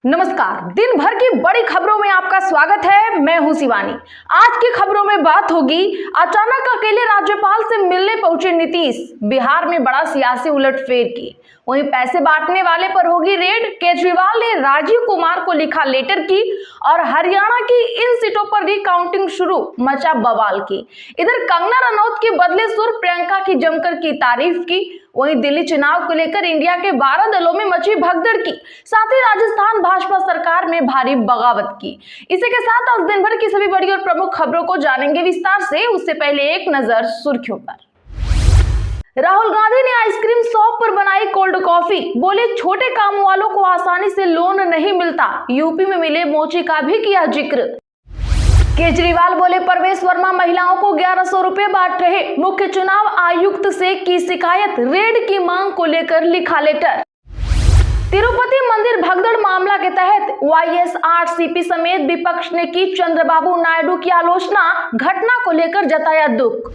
नमस्कार। दिन भर की बड़ी खबरों में आपका स्वागत है। मैं हूं शिवानी। आज की खबरों में बात होगी अचानक अकेले राज्यपाल से मिलने पहुंचे नीतीश, बिहार में बड़ा सियासी उलटफेर की। वहीं पैसे बांटने वाले पर होगी रेड। केजरीवाल ने राजीव कुमार को लिखा लेटर की और हरियाणा की इन सीटों पर रिकाउंटिंग शुरू, मचा बवाल की। इधर कंगना रनौत के बदले सुर, प्रियंका की जमकर की तारीफ की। वहीं दिल्ली चुनाव को लेकर इंडिया के 12 दलों में मची भगदड़ की, साथ ही राजस्थान भाजपा सरकार में भारी बगावत की। इसी के साथ आज दिन भर की सभी बड़ी और प्रमुख खबरों को जानेंगे विस्तार से। उससे पहले एक नजर सुर्खियों पर। राहुल गांधी ने आइसक्रीम शॉप पर बनाई कोल्ड कॉफी, बोले छोटे काम वालों को आसानी से लोन नहीं मिलता। यूपी में मिले मोची का भी किया जिक्र। केजरीवाल बोले प्रवेश वर्मा महिलाओं को 1100 रुपए बांट रहे, मुख्य चुनाव आयुक्त से की शिकायत, रेड की मांग को लेकर लिखा लेटर। तिरुपति मंदिर भगदड़ मामला के तहत वाईएसआरसीपी समेत विपक्ष ने की चंद्रबाबू नायडू की आलोचना, घटना को लेकर जताया दुख।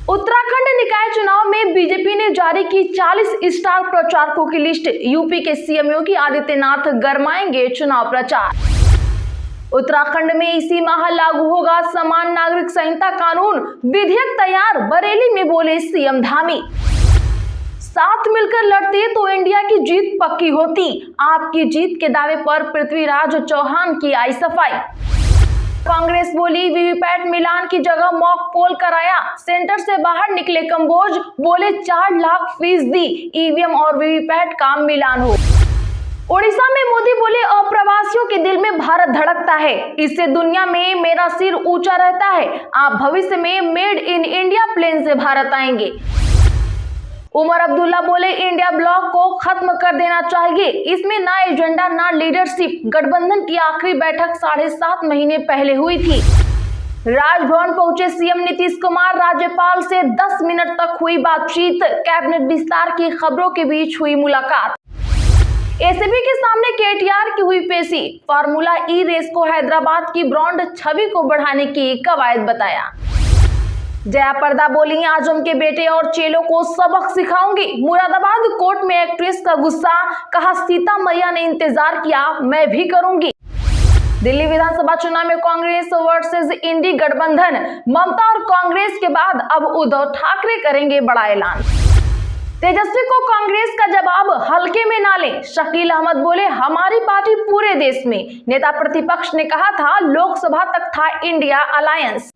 उत्तराखंड निकाय चुनाव में बीजेपी ने जारी की 40 स्टार प्रचारकों की लिस्ट, यूपी के सीएम योगी आदित्यनाथ गरमाएंगे चुनाव प्रचार। उत्तराखंड में इसी माह लागू होगा समान नागरिक संहिता कानून, विधेयक तैयार, बरेली में बोले सीएम धामी। साथ मिलकर लड़ते तो इंडिया की जीत पक्की होती, आपकी जीत के दावे पर पृथ्वीराज चौहान की आई सफाई। कांग्रेस बोली वीवीपैट मिलान की जगह मॉक पोल कराया, सेंटर से बाहर निकले कंबोज, बोले 4 लाख फीसदी ईवीएम और वीवीपैट का मिलान हो। ओडिशा में मोदी बोले अप्रवासियों के दिल में भारत धड़कता है, इससे दुनिया में मेरा सिर ऊंचा रहता है, आप भविष्य में मेड इन इंडिया प्लेन से भारत आएंगे। उमर अब्दुल्ला बोले इंडिया ब्लॉक को खत्म कर देना चाहिए, इसमें ना एजेंडा ना लीडरशिप। गठबंधन की आखिरी बैठक 7.5 महीने पहले हुई थी। राजभवन पहुंचे सीएम नीतीश कुमार, राज्यपाल से 10 मिनट तक हुई बातचीत, कैबिनेट विस्तार की खबरों के बीच हुई मुलाकात। एसीबी के सामने केटीआर की हुई पेशी, फार्मूला ई रेस को हैदराबाद की ब्रांड छवि को बढ़ाने की कवायद बताया। जया प्रदा बोली आजम के बेटे और चेलों को सबक सिखाऊंगी, मुरादाबाद कोर्ट में एक्ट्रेस का गुस्सा, कहा सीता मैया ने इंतजार किया, मैं भी करूंगी। दिल्ली विधानसभा चुनाव में कांग्रेस वर्सेस इंडी गठबंधन, ममता और कांग्रेस के बाद अब उद्धव ठाकरे करेंगे बड़ा ऐलान। तेजस्वी को कांग्रेस का जवाब हल्के में ना लें, शकील अहमद बोले हमारी पार्टी पूरे देश में, नेता प्रतिपक्ष ने कहा था लोकसभा तक था इंडिया अलायंस।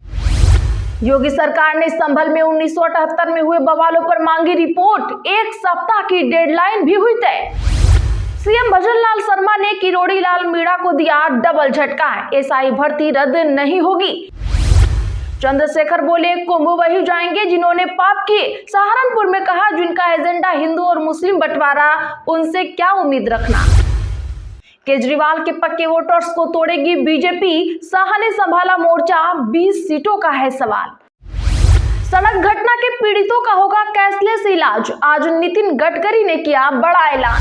योगी सरकार ने संभल में 1978 में हुए बवालों पर मांगी रिपोर्ट, 1 सप्ताह की डेडलाइन भी हुई तय। सीएम भजनलाल शर्मा ने किरोड़ी लाल मीणा को दिया डबल झटका, एसआई भर्ती रद्द नहीं होगी। चंद्रशेखर बोले कुंभ वही जाएंगे जिन्होंने पाप किए, सहारनपुर में कहा जिनका एजेंडा हिंदू और मुस्लिम बंटवारा, उनसे क्या उम्मीद रखना। केजरीवाल के पक्के वोटर्स को तोड़ेगी बीजेपी, शाह ने संभाला मोर्चा, 20 सीटों का है सवाल। सड़क घटना के पीड़ितों का होगा कैशलेस इलाज, आज नितिन गडकरी ने किया बड़ा ऐलान।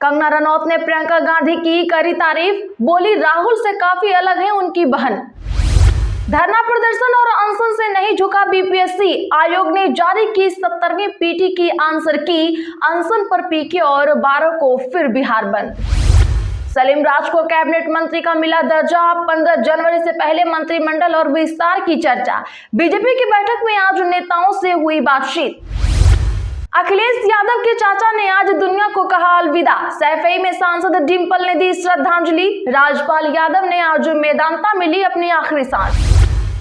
कंगना रनौत ने प्रियंका गांधी की करी तारीफ, बोली राहुल से काफी अलग है उनकी बहन। धरना प्रदर्शन और अनशन से नहीं झुका बीपीएससी, आयोग ने जारी की 70वीं पीटी की आंसर की, अनशन पर पीके और 12 को फिर बिहार बंद। सलीम राज को कैबिनेट मंत्री का मिला दर्जा, 15 जनवरी से पहले मंत्रिमंडल और विस्तार की चर्चा। बीजेपी की बैठक में आज नेताओं से हुई बातचीत। अखिलेश यादव के चाचा ने आज दुनिया को कहा अलविदा, सैफई में सांसद डिंपल ने दी श्रद्धांजलि, राजपाल यादव ने आज मेदांता में ली अपनी आखिरी सांस।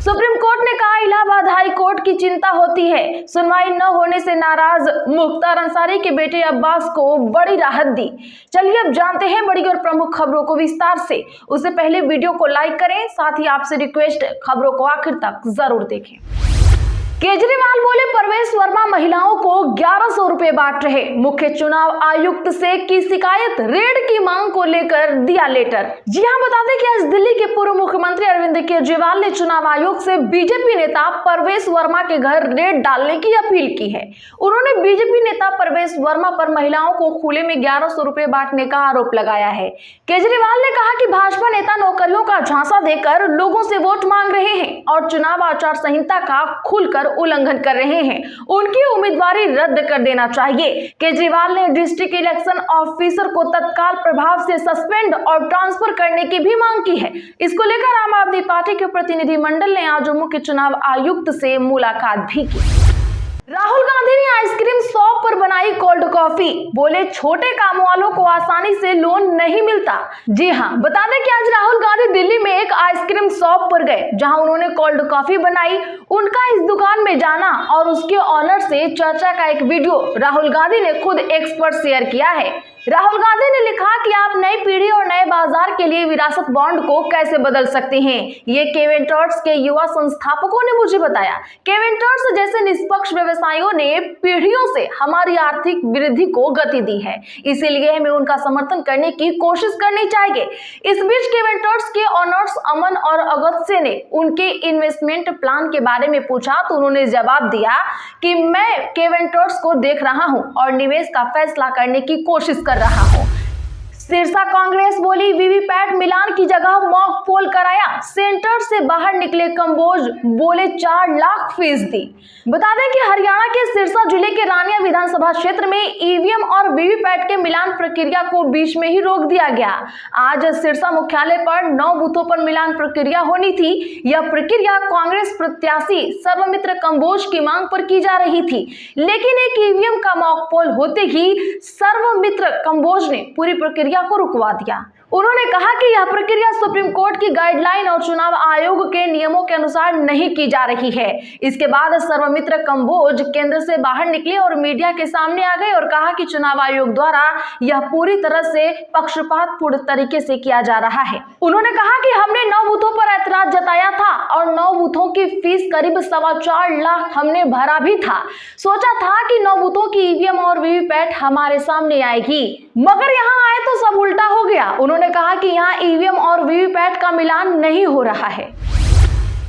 सुप्रीम कोर्ट ने कहा इलाहाबाद हाई कोर्ट की चिंता होती है, सुनवाई न होने से नाराज मुख्तार अंसारी के बेटे अब्बास को बड़ी राहत दी। चलिए अब जानते हैं बड़ी और प्रमुख खबरों को विस्तार से। उससे पहले वीडियो को लाइक करें, साथ ही आपसे रिक्वेस्ट खबरों को आखिर तक जरूर देखें। केजरीवाल बोले प्रवेश वर्मा महिलाओं को 1100 रुपए बांट रहे, मुख्य चुनाव आयुक्त से की शिकायत, रेड की मांग को लेकर दिया लेटर। जी हां, बता दें कि आज दिल्ली के पूर्व मुख्यमंत्री अरविंद केजरीवाल ने चुनाव आयोग से बीजेपी नेता प्रवेश वर्मा के घर रेड डालने की अपील की है। उन्होंने बीजेपी नेता प्रवेश वर्मा पर महिलाओं को खुले में 1100 रुपए बांटने का आरोप लगाया है। केजरीवाल ने कहा कि भाजपा नेता नौकरियों का झांसा देकर लोगों से वोट मांग रहे हैं और चुनाव आचार संहिता का खुलकर कर उल्लंघन कर रहे हैं उनकी उम्मीदवारी रद्द कर देना चाहिए। केजरीवाल ने डिस्ट्रिक्ट इलेक्शन ऑफिसर को तत्काल प्रभाव से सस्पेंड और ट्रांसफर करने की भी मांग की है। इसको लेकर आम आदमी पार्टी के प्रतिनिधिमंडल ने आज मुख्य चुनाव आयुक्त से मुलाकात भी की। राहुल गांधी ने आइसक्रीम शॉप पर बनाई कोल्ड कॉफी, बोले छोटे काम वालों को आसानी से लोन नहीं मिलता। जी हां, बता दें कि आज राहुल गांधी दिल्ली में एक आइसक्रीम शॉप पर गए जहां उन्होंने कोल्ड कॉफी बनाई। उनका इस दुकान में जाना और उसके ऑनर से चर्चा का एक वीडियो राहुल गांधी ने खुद एक्स पर शेयर किया है। राहुल गांधी ने लिखा कि आप नई पीढ़ी और नए बाजार के लिए विरासत बॉन्ड को कैसे बदल सकते हैं, ये केवेंटर्स के युवा संस्थापकों ने मुझे बताया। केवेंटर्स जैसे निष्पक्ष व्यवसायियों ने पीढ़ियों से हमारी आर्थिक वृद्धि को गति दी है, इसीलिए हमें उनका समर्थन करने की कोशिश करनी चाहिए। इस बीच केवेंटर्स के ऑनर्स अमन और अगत्य ने उनके इन्वेस्टमेंट प्लान के बारे में पूछा तो उन्होंने जवाब दिया कि मैं केवेंटर्स को देख रहा हूं और निवेश का फैसला करने की कोशिश कर रहा हूं। सिरसा कांग्रेस बोली वीवीपैट मिलान की जगह मॉक पोल कराया, सेंटर से बाहर निकले कंबोज, बोले 4 लाख फीस दी। बता दें कि हरियाणा के सिरसा जिले के रानिया विधानसभा क्षेत्र में ईवीएम और वीवीपैट के मिलान प्रक्रिया को बीच में ही रोक दिया गया। आज सिरसा मुख्यालय पर 9 बूथों पर मिलान प्रक्रिया होनी थी। यह प्रक्रिया कांग्रेस प्रत्याशी सर्वमित्र कंबोज की मांग पर की जा रही थी, लेकिन एक ईवीएम का मॉक पोल होते ही सर्वमित्र कंबोज ने पूरी प्रक्रिया को रुकवा दिया। उन्होंने कहा कि यह प्रक्रिया सुप्रीम कोर्ट की गाइडलाइन और चुनाव आयोग के नियमों के अनुसार नहीं की जा रही है। इसके बाद सर्वमित्र कंबोज केंद्र से बाहर निकले और मीडिया के सामने आ गए और कहा कि चुनाव आयोग द्वारा यह पूरी तरह से पक्षपातपूर्ण तरीके से किया जा रहा है। उन्होंने कहा कि हमने 9 बूथों पर ऐतराज जताया था और 9 बूथों की फीस करीब 4.25 लाख हमने भरा भी था। सोचा था कि 9 बूथों की ईवीएम और वीवीपैट हमारे सामने आएगी, मगर यहाँ आए तो सब उल्टा हो गया। उन्होंने कहा कि यहाँ ईवीएम और वीवीपैट का मिलान नहीं हो रहा है।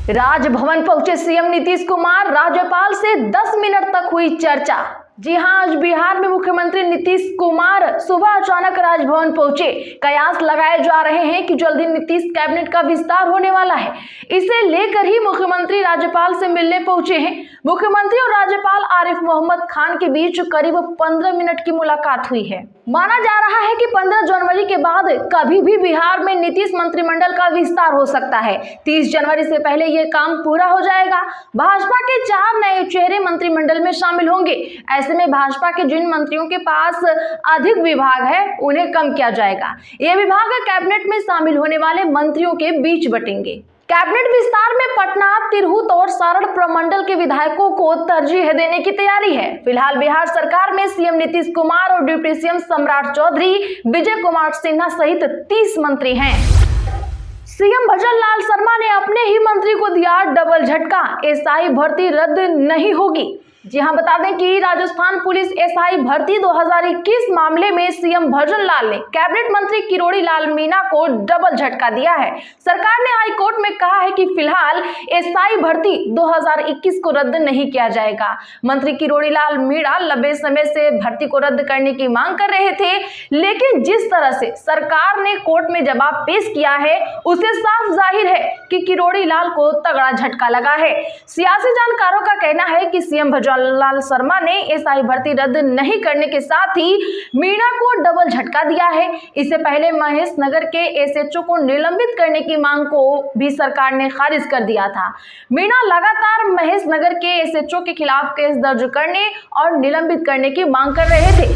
राजभवन पहुंचे सीएम नीतीश कुमार, राज्यपाल से 10 मिनट तक हुई चर्चा। जी हां, आज बिहार में मुख्यमंत्री नीतीश कुमार सुबह अचानक राजभवन पहुंचे। कयास लगाए जा रहे हैं कि जल्दी नीतीश कैबिनेट का विस्तार होने वाला है। इसे लेकर ही मुख्यमंत्री राज्यपाल से मिलने पहुंचे हैं। मुख्यमंत्री और राज्यपाल आरिफ मोहम्मद खान के बीच करीब 15 मिनट की मुलाकात हुई है। माना जा रहा है कि 15 जनवरी के बाद कभी भी बिहार में नीतीश मंत्रिमंडल का विस्तार हो सकता है। 30 जनवरी से पहले यह काम पूरा हो जाएगा। भाजपा के 4 नए चेहरे मंत्रिमंडल में शामिल होंगे। ऐसे में भाजपा के जिन मंत्रियों के पास अधिक विभाग है उन्हें कम किया जाएगा। ये विभाग कैबिनेट में शामिल होने वाले मंत्रियों के बीच बटेंगे। कैबिनेट विस्तार में पटना, तिरहुत और सारण प्रमंडल के विधायकों को तरजीह देने की तैयारी है। फिलहाल बिहार सरकार में सीएम नीतीश कुमार और डिप्टी सीएम सम्राट चौधरी, विजय कुमार सिन्हा सहित 30 मंत्री हैं। सीएम भजन लाल शर्मा ने अपने ही मंत्री को दिया डबल झटका, एसआई भर्ती रद्द नहीं होगी। जी हां, बता दें कि राजस्थान पुलिस एसआई भर्ती 2021 मामले में सीएम भजन लाल ने कैबिनेट मंत्री किरोड़ी लाल मीणा को डबल झटका दिया है। सरकार ने हाई कोर्ट में कहा है कि फिलहाल एसआई भर्ती 2021 को रद्द नहीं किया जाएगा। मंत्री किरोड़ी लाल मीणा लंबे समय से भर्ती को रद्द करने की मांग कर रहे थे, लेकिन जिस तरह से सरकार ने कोर्ट में जवाब पेश किया है उससे साफ जाहिर है कि किरोड़ी लाल को तगड़ा झटका लगा है। सियासी जानकारों का कहना है कि सीएम भजन लाल शर्मा ने एसआई भर्ती रद्द नहीं करने के साथ ही मीणा को डबल झटका दिया है। इससे पहले महेश नगर के एसएचओ को निलंबित करने की मांग को भी सरकार ने खारिज कर दिया था। मीणा लगातार महेश नगर के एसएचओ के खिलाफ केस दर्ज करने और निलंबित करने की मांग कर रहे थे।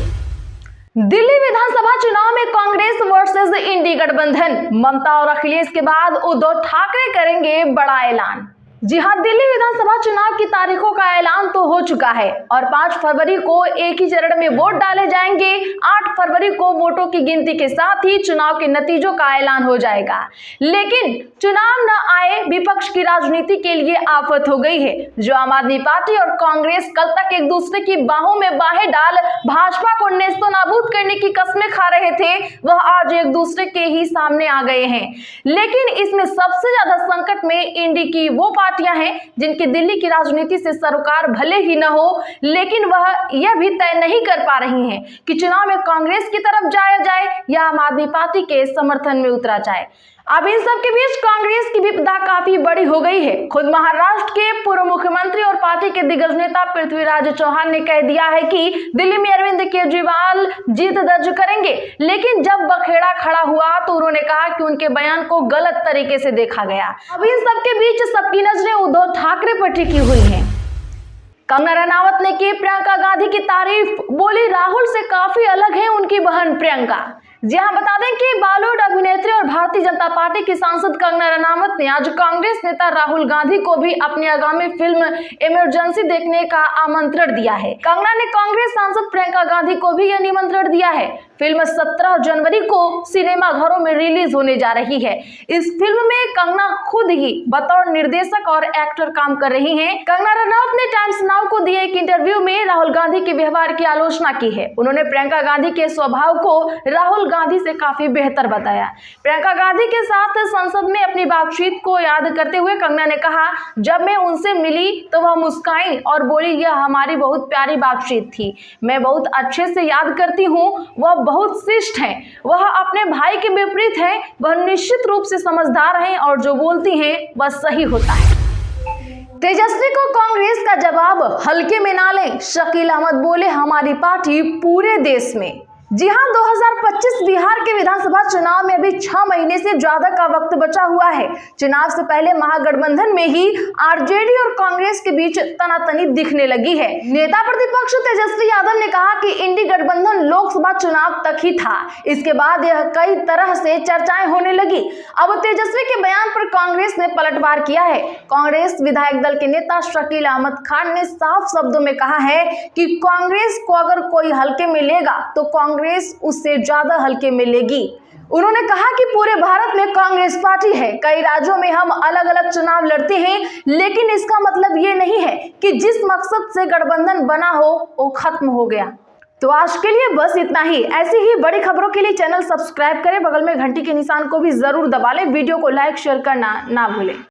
दिल्ली विधानसभा चुनाव में कांग्रेस वर्सेस इंडी गठबंधन, ममता और अखिलेश के बाद उद्धव ठाकरे करेंगे बड़ा ऐलान। जी हां, दिल्ली विधानसभा चुनाव की तारीखों का ऐलान तो हो चुका है और 5 फरवरी को एक ही चरण में वोट डाले जाएंगे। 8 फरवरी को वोटों की गिनती के साथ ही चुनाव के नतीजों का ऐलान हो जाएगा। लेकिन चुनाव न आए, विपक्ष की राजनीति के लिए आफत हो गई है। जो आम आदमी पार्टी और कांग्रेस कल तक एक दूसरे की बाहों में बाहें डाल भाजपा को नेस्तनाबूद करने की कस्में खा रहे थे, वह आज एक दूसरे के ही सामने आ गए हैं। लेकिन इसमें सबसे ज्यादा संकट में इंडी की वो पार्टियां हैं जिनकी दिल्ली की राजनीति से सरोकार भले ही न हो, लेकिन वह यह भी तय नहीं कर पा रही हैं कि चुनाव में कांग्रेस की तरफ जाया जाए या आम आदमी पार्टी के समर्थन में उतरा जाए। अब इन सब के बीच कांग्रेस की विपदा काफी बड़ी हो गई है। खुद महाराष्ट्र के पूर्व मुख्यमंत्री और पार्टी के दिग्गज नेता पृथ्वीराज चौहान ने कह दिया है कि दिल्ली में अरविंद केजरीवाल जीत दर्ज करेंगे, लेकिन जब बखेड़ा खड़ा हुआ तो उन्होंने कहा कि उनके बयान को गलत तरीके से देखा गया। अब इन सब के बीच सबकी नजरें उद्धव ठाकरे पर टिकी हुई हैं। कंगना रनावत ने की प्रियंका गांधी की तारीफ, बोली राहुल से काफी अलग है उनकी बहन प्रियंका। जी हाँ, बता दें कि बॉलीवुड अभिनेत्री और भारतीय जनता पार्टी की सांसद कंगना रनावत ने आज कांग्रेस नेता राहुल गांधी को भी अपनी आगामी फिल्म इमरजेंसी देखने का आमंत्रण दिया है। कंगना ने कांग्रेस सांसद प्रियंका गांधी को भी यह निमंत्रण दिया है। फिल्म 17 जनवरी को सिनेमा घरों में रिलीज होने जा रही है। इस फिल्म में कंगना खुद ही बतौर निर्देशक और एक्टर काम कर रही हैं। कंगना रनावत ने टाइम्स नाउ को दिए एक इंटरव्यू में राहुल गांधी के व्यवहार की आलोचना की है। उन्होंने प्रियंका गांधी के स्वभाव को राहुल गांधी से काफी बेहतर बताया। प्रियंका गांधी के साथ संसद में अपनी बातचीत को याद करते हुए कंगना ने कहा, जब मैं उनसे मिली तो वह मुस्काई और बोली, यह हमारी बहुत प्यारी बातचीत थी। मैं बहुत अच्छे से याद करती हूँ। वह बहुत शिष्ट हैं। वह अपने भाई के विपरीत हैं। वह निश्चित रूप से समझदार हैं और जो बोलती हैं वह सही होता है। तेजस्वी को कांग्रेस का जवाब हल्के में ना लें, शकील अहमद बोले, हमारी पार्टी पूरे देश में। जी हां, 2025 बिहार के विधानसभा चुनाव में अभी 6 महीने से ज्यादा का वक्त बचा हुआ है। चुनाव से पहले महागठबंधन में ही आरजेडी और कांग्रेस के बीच तनातनी दिखने लगी है। नेता प्रतिपक्ष तेजस्वी यादव ने कहा कि इंडी गठबंधन लोकसभा चुनाव तक ही था। इसके बाद यह कई तरह से चर्चाएं होने लगी। अब तेजस्वी के बयान पर कांग्रेस ने पलटवार किया है। कांग्रेस विधायक दल के नेता शकील अहमद खान ने साफ शब्दों में कहा है कि कांग्रेस को अगर कोई हल्के में लेगा तो कांग्रेस उससे ज्यादा हल्के में लेगी। उन्होंने कहा कि पूरे भारत में कांग्रेस पार्टी है। कई राज्यों में हम अलग अलग चुनाव लड़ते हैं, लेकिन इसका मतलब ये नहीं है कि जिस मकसद से गठबंधन बना हो वो खत्म हो गया। तो आज के लिए बस इतना ही। ऐसी ही बड़ी खबरों के लिए चैनल सब्सक्राइब करें, बगल में घंटी के निशान को भी जरूर दबा लें, वीडियो को लाइक शेयर करना ना भूलें।